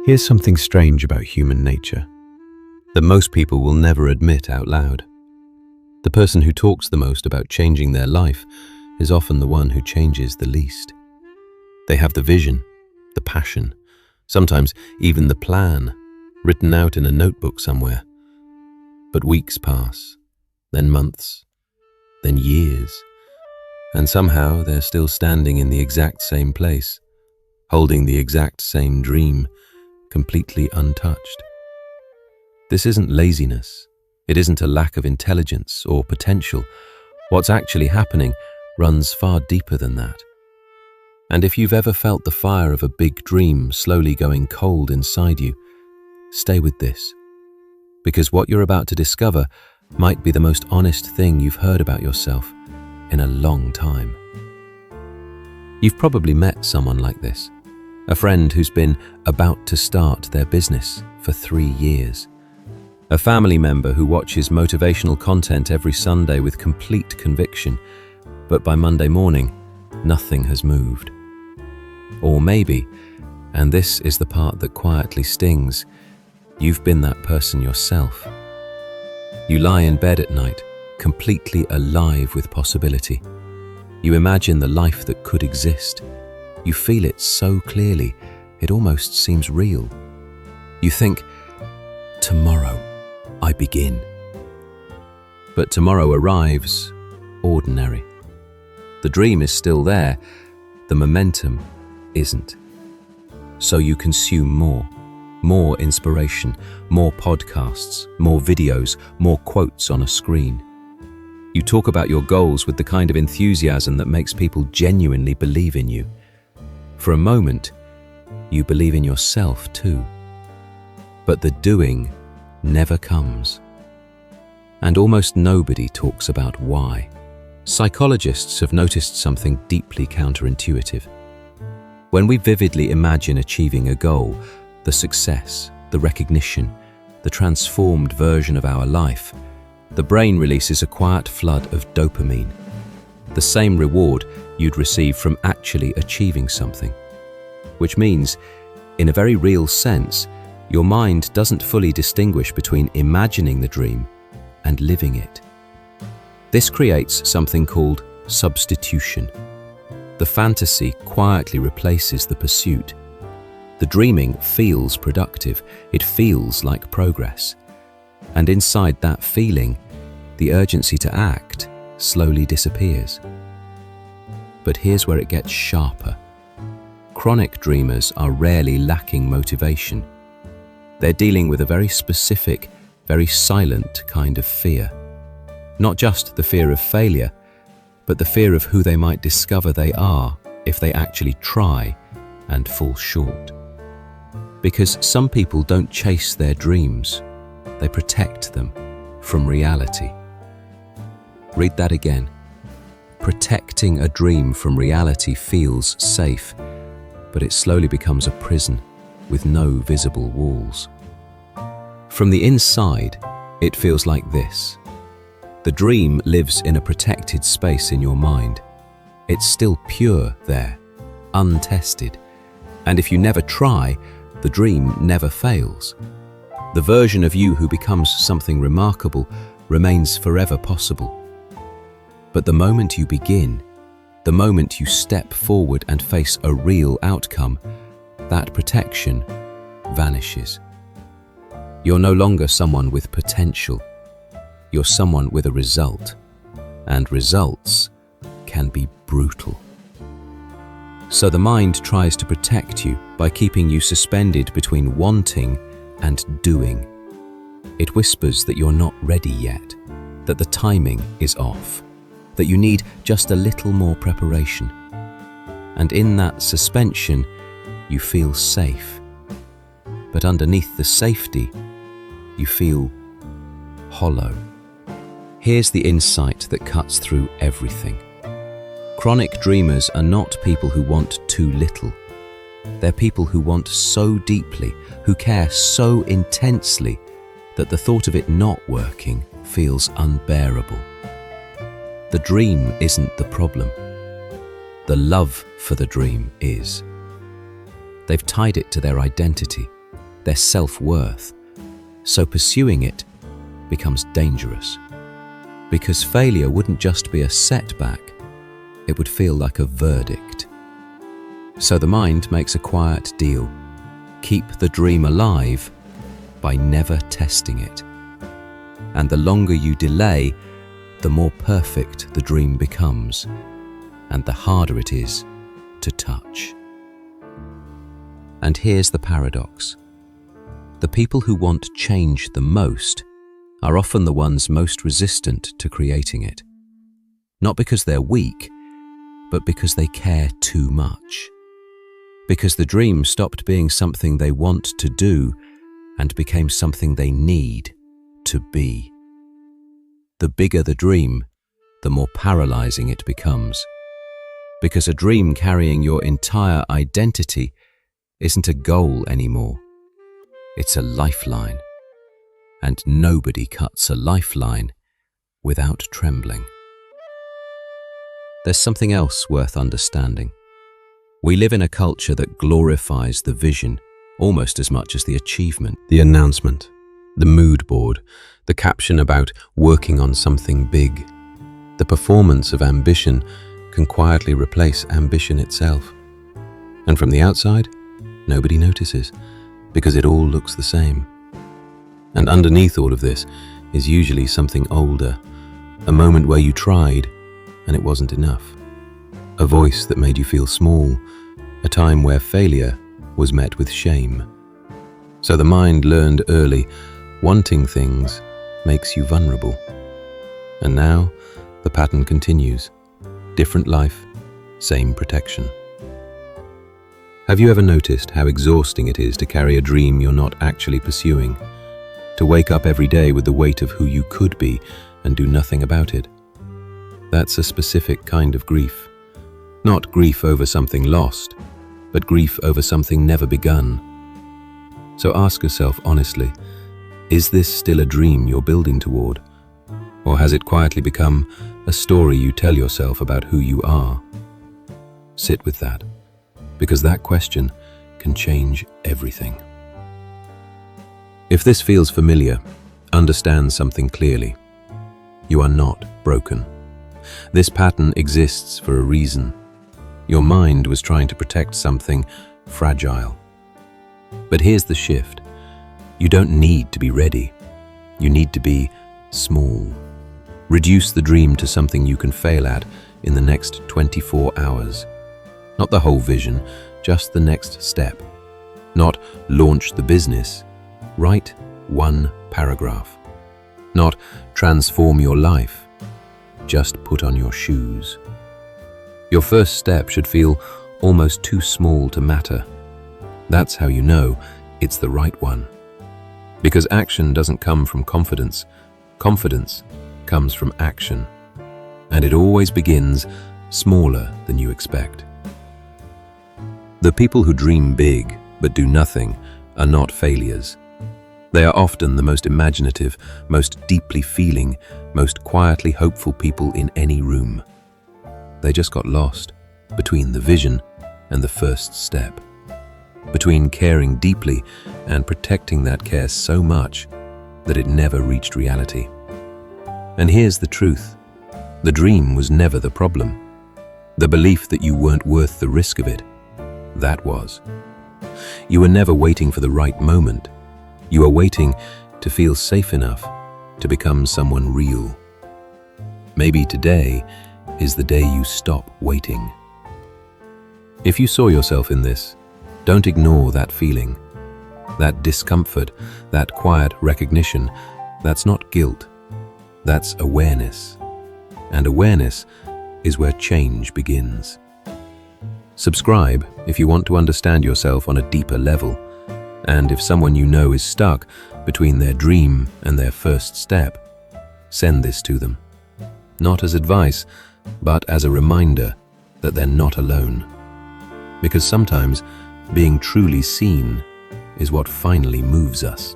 Here's something strange about human nature that most people will never admit out loud. The person who talks the most about changing their life is often the one who changes the least. They have the vision, the passion, sometimes even the plan, written out in a notebook somewhere. But weeks pass, then months, then years, and somehow they're still standing in the exact same place, holding the exact same dream, completely untouched. This isn't laziness. It isn't a lack of intelligence or potential. What's actually happening runs far deeper than that. And if you've ever felt the fire of a big dream slowly going cold inside you, stay with this. Because what you're about to discover might be the most honest thing you've heard about yourself in a long time. You've probably met someone like this. A friend who's been about to start their business for 3 years. A family member who watches motivational content every Sunday with complete conviction, but by Monday morning, nothing has moved. Or maybe, and this is the part that quietly stings, you've been that person yourself. You lie in bed at night, completely alive with possibility. You imagine the life that could exist. You feel it so clearly, it almost seems real. You think, tomorrow I begin. But tomorrow arrives ordinary. The dream is still there, the momentum isn't. So you consume more inspiration, more podcasts, more videos, more quotes on a screen. You talk about your goals with the kind of enthusiasm that makes people genuinely believe in you. For a moment, you believe in yourself too. But the doing never comes. And almost nobody talks about why. Psychologists have noticed something deeply counterintuitive. When we vividly imagine achieving a goal, the success, the recognition, the transformed version of our life, the brain releases a quiet flood of dopamine, the same reward you'd receive from actually achieving something. Which means, in a very real sense, your mind doesn't fully distinguish between imagining the dream and living it. This creates something called substitution. The fantasy quietly replaces the pursuit. The dreaming feels productive, it feels like progress. And inside that feeling, the urgency to act slowly disappears. But here's where it gets sharper. Chronic dreamers are rarely lacking motivation. They're dealing with a very specific, very silent kind of fear. Not just the fear of failure, but the fear of who they might discover they are if they actually try and fall short. Because some people don't chase their dreams, they protect them from reality. Read that again. Protecting a dream from reality feels safe, but it slowly becomes a prison with no visible walls. From the inside, it feels like this. The dream lives in a protected space in your mind. It's still pure there, untested. And if you never try, the dream never fails. The version of you who becomes something remarkable remains forever possible. But the moment you begin, the moment you step forward and face a real outcome, that protection vanishes. You're no longer someone with potential. You're someone with a result, and results can be brutal. So the mind tries to protect you by keeping you suspended between wanting and doing. It whispers that you're not ready yet, that the timing is off, that you need just a little more preparation. And in that suspension, you feel safe. But underneath the safety, you feel hollow. Here's the insight that cuts through everything. Chronic dreamers are not people who want too little. They're people who want so deeply, who care so intensely, that the thought of it not working feels unbearable. The dream isn't the problem. The love for the dream is. They've tied it to their identity, their self-worth. So pursuing it becomes dangerous. Because failure wouldn't just be a setback, it would feel like a verdict. So the mind makes a quiet deal. Keep the dream alive by never testing it. And the longer you delay, the more perfect the dream becomes, and the harder it is to touch. And here's the paradox. The people who want change the most are often the ones most resistant to creating it. Not because they're weak, but because they care too much. Because the dream stopped being something they want to do and became something they need to be. The bigger the dream, the more paralyzing it becomes. Because a dream carrying your entire identity isn't a goal anymore. It's a lifeline. And nobody cuts a lifeline without trembling. There's something else worth understanding. We live in a culture that glorifies the vision almost as much as the achievement. The announcement, the mood board, the caption about working on something big. The performance of ambition can quietly replace ambition itself. And from the outside, nobody notices, because it all looks the same. And underneath all of this is usually something older, a moment where you tried and it wasn't enough, a voice that made you feel small, a time where failure was met with shame. So the mind learned early, wanting things makes you vulnerable. And now the pattern continues. Different life, same protection. Have you ever noticed how exhausting it is to carry a dream you're not actually pursuing? To wake up every day with the weight of who you could be and do nothing about it? That's a specific kind of grief. Not grief over something lost, but grief over something never begun. So ask yourself honestly, is this still a dream you're building toward? Or has it quietly become a story you tell yourself about who you are? Sit with that, because that question can change everything. If this feels familiar, understand something clearly. You are not broken. This pattern exists for a reason. Your mind was trying to protect something fragile. But here's the shift. You don't need to be ready. You need to be small. Reduce the dream to something you can fail at in the next 24 hours. Not the whole vision, just the next step. Not launch the business. Write one paragraph. Not transform your life. Just put on your shoes. Your first step should feel almost too small to matter. That's how you know it's the right one. Because action doesn't come from confidence. Confidence comes from action. And it always begins smaller than you expect. The people who dream big but do nothing are not failures. They are often the most imaginative, most deeply feeling, most quietly hopeful people in any room. They just got lost between the vision and the first step, between caring deeply and protecting that care so much that it never reached reality. And here's the truth. The dream was never the problem. The belief that you weren't worth the risk of it, that was. You were never waiting for the right moment. You are waiting to feel safe enough to become someone real. Maybe today is the day you stop waiting. If you saw yourself in this, don't ignore that feeling, that discomfort, that quiet recognition. That's not guilt, that's awareness. And awareness is where change begins. Subscribe if you want to understand yourself on a deeper level. And if someone you know is stuck between their dream and their first step, send this to them. Not as advice, but as a reminder that they're not alone. Because sometimes being truly seen is what finally moves us.